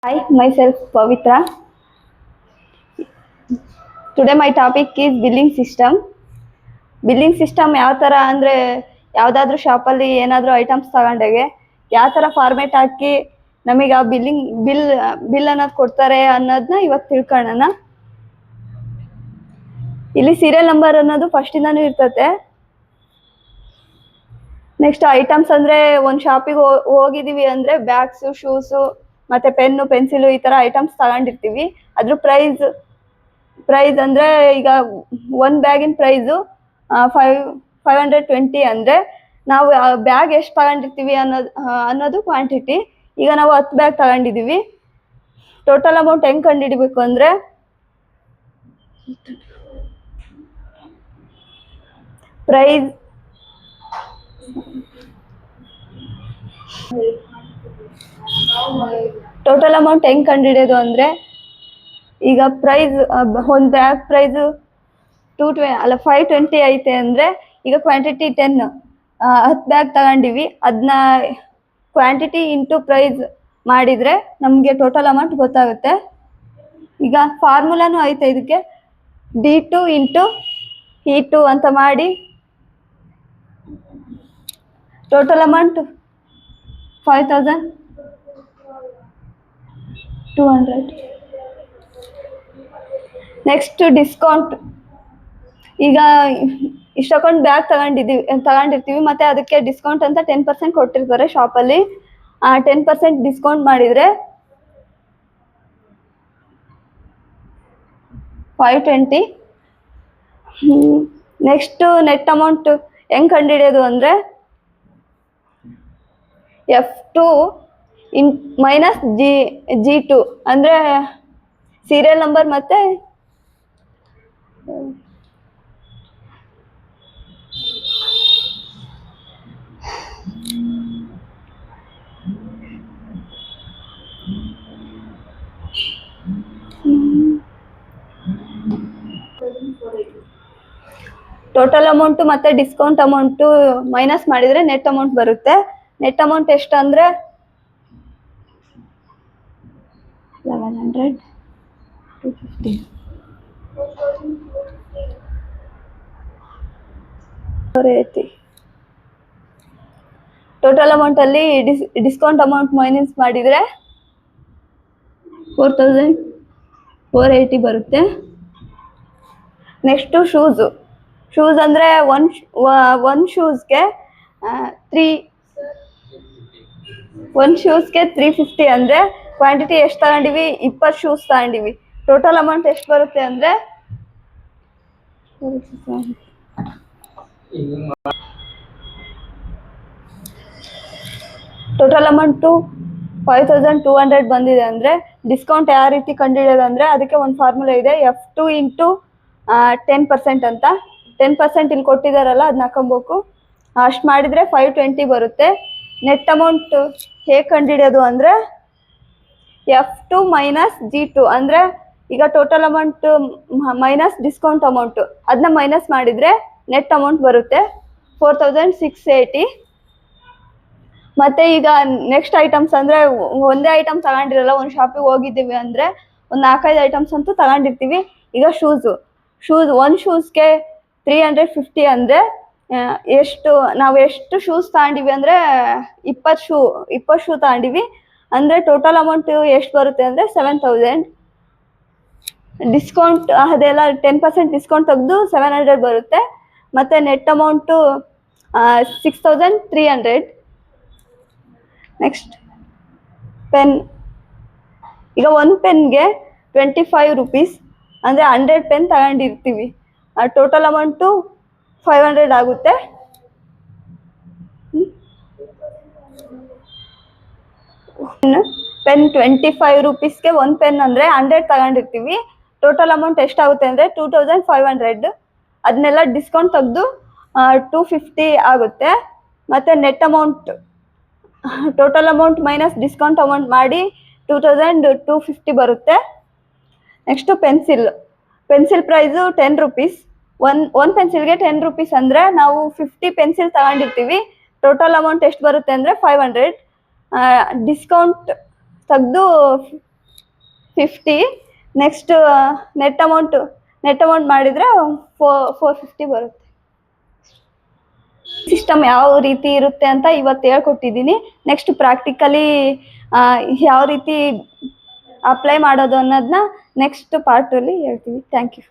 Hi, myself Pavitra. Today my topic is billing system. Billing system ಯಾವ ಥರ ಅಂದರೆ ಯಾವುದಾದ್ರೂ ಶಾಪಲ್ಲಿ ಏನಾದರೂ ಐಟಮ್ಸ್ ತಗೊಂಡಾಗೆ ಯಾವ ಥರ ಫಾರ್ಮೇಟ್ ಹಾಕಿ ನಮಗೆ ಆ ಬಿಲ್ ಅನ್ನೋದು ಕೊಡ್ತಾರೆ ಅನ್ನೋದನ್ನ ಇವತ್ತು ತಿಳ್ಕೊಳ್ಳೋಣ. ಇಲ್ಲಿ ಸೀರಿಯಲ್ ನಂಬರ್ ಅನ್ನೋದು ಫಸ್ಟಿಂದನೂ ಇರ್ತತೆ. ನೆಕ್ಸ್ಟ್ ಐಟಮ್ಸ್ ಅಂದರೆ ಒಂದು ಶಾಪಿಗೆ ಹೋಗಿದ್ದೀವಿ ಅಂದರೆ ಬ್ಯಾಗ್ಸು, ಶೂಸು ಮತ್ತು ಪೆನ್ನು, ಪೆನ್ಸಿಲು ಈ ಥರ ಐಟಮ್ಸ್ ತಗೊಂಡಿರ್ತೀವಿ. ಅದ್ರ ಪ್ರೈಸ್ ಅಂದರೆ ಈಗ ಒಂದು ಬ್ಯಾಗಿನ ಪ್ರೈಸು 520 ಅಂದರೆ ನಾವು ಬ್ಯಾಗ್ ಎಷ್ಟು ತಗೊಂಡಿರ್ತೀವಿ ಅನ್ನೋದು ಕ್ವಾಂಟಿಟಿ. ಈಗ ನಾವು 10 ಬ್ಯಾಗ್ ತಗೊಂಡಿದ್ದೀವಿ. ಟೋಟಲ್ ಅಮೌಂಟ್ ಹೆಂಗೆ ಕಂಡುಹಿಡಿಬೇಕು ಅಂದರೆ ಪ್ರೈಸ್ ಟೋಟಲ್ ಅಮೌಂಟ್ ಹೆಂಗೆ ಕಂಡುಹಿಡಿಯೋದು ಅಂದರೆ ಈಗ ಪ್ರೈಸ್ ಒಂದು ಬ್ಯಾಗ್ ಪ್ರೈಸು 520 ಐತೆ ಅಂದರೆ ಈಗ ಕ್ವಾಂಟಿಟಿ 10 ಬ್ಯಾಗ್ ತಗೊಂಡಿವಿ, ಅದನ್ನ ಕ್ವಾಂಟಿಟಿ ಇಂಟು ಪ್ರೈಸ್ ಮಾಡಿದರೆ ನಮಗೆ ಟೋಟಲ್ ಅಮೌಂಟ್ ಗೊತ್ತಾಗುತ್ತೆ. ಈಗ ಫಾರ್ಮುಲಾನು ಐತೆ ಇದಕ್ಕೆ, D2 ಇಂಟು E2 ಅಂತ ಮಾಡಿ ಟೋಟಲ್ ಅಮೌಂಟ್ 5200. Next discount. ಈಗ ಇಷ್ಟೊಂದು ಬ್ಯಾಗ್ ತಗೊಂಡಿರ್ತೀವಿ ಮತ್ತು ಅದಕ್ಕೆ ಡಿಸ್ಕೌಂಟ್ ಅಂತ 10% ಕೊಟ್ಟಿರ್ತಾರೆ ಶಾಪಲ್ಲಿ. 10% ಡಿಸ್ಕೌಂಟ್ ಮಾಡಿದರೆ 520. ನೆಕ್ಸ್ಟು ನೆಟ್ ಅಮೌಂಟ್ ಹೆಂಗೆ ಕಂಡುಹಿಡಿಯೋದು ಅಂದರೆ F2 ಮೈನಸ್ G2 ಅಂದರೆ ಸೀರಿಯಲ್ ನಂಬರ್ ಮತ್ತು ಟೋಟಲ್ ಅಮೌಂಟು ಮತ್ತು ಡಿಸ್ಕೌಂಟ್ ಅಮೌಂಟು ಮೈನಸ್ ಮಾಡಿದರೆ ನೆಟ್ ಅಮೌಂಟ್ ಬರುತ್ತೆ. ನೆಟ್ ಅಮೌಂಟ್ ಎಷ್ಟು ಅಂದರೆ 1100, 250. ಟೋಟಲ್ ಅಮೌಂಟಲ್ಲಿ ಡಿಸ್ಕೌಂಟ್ ಅಮೌಂಟ್ ಮೈನಸ್ ಮಾಡಿದರೆ 4480 ಬರುತ್ತೆ. ನೆಕ್ಸ್ಟು ಶೂಸ್ ಅಂದರೆ ಒಂದು ಶೂಸ್ಗೆ 350 ಅಂದರೆ ಕ್ವಾಂಟಿಟಿ ಎಷ್ಟು ತಗೊಂಡಿವಿ, 20 ಶೂಸ್ ತಗೊಂಡಿವಿ. ಟೋಟಲ್ ಅಮೌಂಟ್ ಎಷ್ಟು ಬರುತ್ತೆ ಅಂದರೆ ಟೋಟಲ್ ಅಮೌಂಟು 5200 ಬಂದಿದೆ. ಅಂದರೆ ಡಿಸ್ಕೌಂಟ್ ಯಾವ ರೀತಿ ಕಂಡುಹಿಡಿಯೋದು ಅಂದರೆ ಅದಕ್ಕೆ ಒಂದು ಫಾರ್ಮುಲಾ ಇದೆ, F2 ಇಂಟು 10% ಅಂತ. 10% ಇಲ್ಲಿ ಕೊಟ್ಟಿದ್ದಾರಲ್ಲ ಅದನ್ನ ಹಾಕೊಬೇಕು. ಅಷ್ಟು ಮಾಡಿದರೆ 520 ಬರುತ್ತೆ. ನೆಟ್ ಅಮೌಂಟ್ ಹೇಗೆ ಕಂಡುಹಿಡಿಯೋದು ಅಂದರೆ F2 ಮೈನಸ್ G2 ಅಂದರೆ ಈಗ total amount minus discount amount ಅದನ್ನ ಮೈನಸ್ ಮಾಡಿದರೆ ನೆಟ್ ಅಮೌಂಟ್ ಬರುತ್ತೆ 4680. ಮತ್ತು ಈಗ ನೆಕ್ಸ್ಟ್ ಐಟಮ್ಸ್ ಅಂದರೆ ಒಂದೇ ಐಟಮ್ ತಗೊಂಡಿರಲ್ಲ, ಒಂದು ಶಾಪಿಗೆ ಹೋಗಿದ್ದೀವಿ ಅಂದರೆ ಒಂದು 4-5 ಐಟಮ್ಸ್ ಅಂತೂ ತಗೊಂಡಿರ್ತೀವಿ. ಈಗ ಒಂದು ಶೂಸ್ಗೆ 350 ಅಂದರೆ ನಾವು ಎಷ್ಟು ಶೂಸ್ ತಗೊಂಡಿವಿ ಅಂದರೆ 20 ಶೂ ತಗೊಂಡಿವಿ. ಅಂದರೆ ಟೋಟಲ್ ಅಮೌಂಟು ಎಷ್ಟು ಬರುತ್ತೆ ಅಂದರೆ 7000. ಡಿಸ್ಕೌಂಟ್ ಅದೆಲ್ಲ 10% ಡಿಸ್ಕೌಂಟ್ ತೆಗೆದು 700 ಬರುತ್ತೆ. ಮತ್ತು ನೆಟ್ ಅಮೌಂಟು 6300. Next pen. ಈಗ ಒಂದು ಪೆನ್ಗೆ 25 ರೂಪೀಸ್ ಅಂದರೆ 100 ಪೆನ್ ತಗೊಂಡಿರ್ತೀವಿ. ಟೋಟಲ್ ಅಮೌಂಟು 500 ಆಗುತ್ತೆ. ಪೆನ್ 25 ರೂಪೀಸ್ಗೆ ಒಂದು ಪೆನ್ ಅಂದರೆ 100 ತಗೊಂಡಿರ್ತೀವಿ. ಟೋಟಲ್ ಅಮೌಂಟ್ ಎಷ್ಟಾಗುತ್ತೆ ಅಂದರೆ 2500. ಅದನ್ನೆಲ್ಲ ಡಿಸ್ಕೌಂಟ್ ತೆಗೆದು 250 ಆಗುತ್ತೆ. ಮತ್ತು net amount total amount minus discount amount ಮಾಡಿ 2250 ಬರುತ್ತೆ. Next pencil price 10 rupees. ಒಂದು ಪೆನ್ಸಿಲ್ಗೆ 10 ರೂಪೀಸ್ ಅಂದರೆ ನಾವು 50 ಪೆನ್ಸಿಲ್ ತಗೊಂಡಿರ್ತೀವಿ. ಟೋಟಲ್ ಅಮೌಂಟ್ ಎಷ್ಟು ಬರುತ್ತೆ ಅಂದರೆ 500. ಡಿಸ್ಕೌಂಟ್ ತೆಗೆದು 50. ನೆಕ್ಸ್ಟ್ ನೆಟ್ ಅಮೌಂಟ್ ಮಾಡಿದರೆ 450 ಬರುತ್ತೆ. ಸಿಸ್ಟಮ್ ಯಾವ ರೀತಿ ಇರುತ್ತೆ ಅಂತ ಇವತ್ತು ಹೇಳ್ಕೊಟ್ಟಿದ್ದೀನಿ. ನೆಕ್ಸ್ಟ್ ಪ್ರಾಕ್ಟಿಕಲಿ ಯಾವ ರೀತಿ ಅಪ್ಲೈ ಮಾಡೋದು ಅನ್ನೋದನ್ನ ನೆಕ್ಸ್ಟ್ ಪಾರ್ಟಲ್ಲಿ ಹೇಳ್ತೀವಿ. Thank you.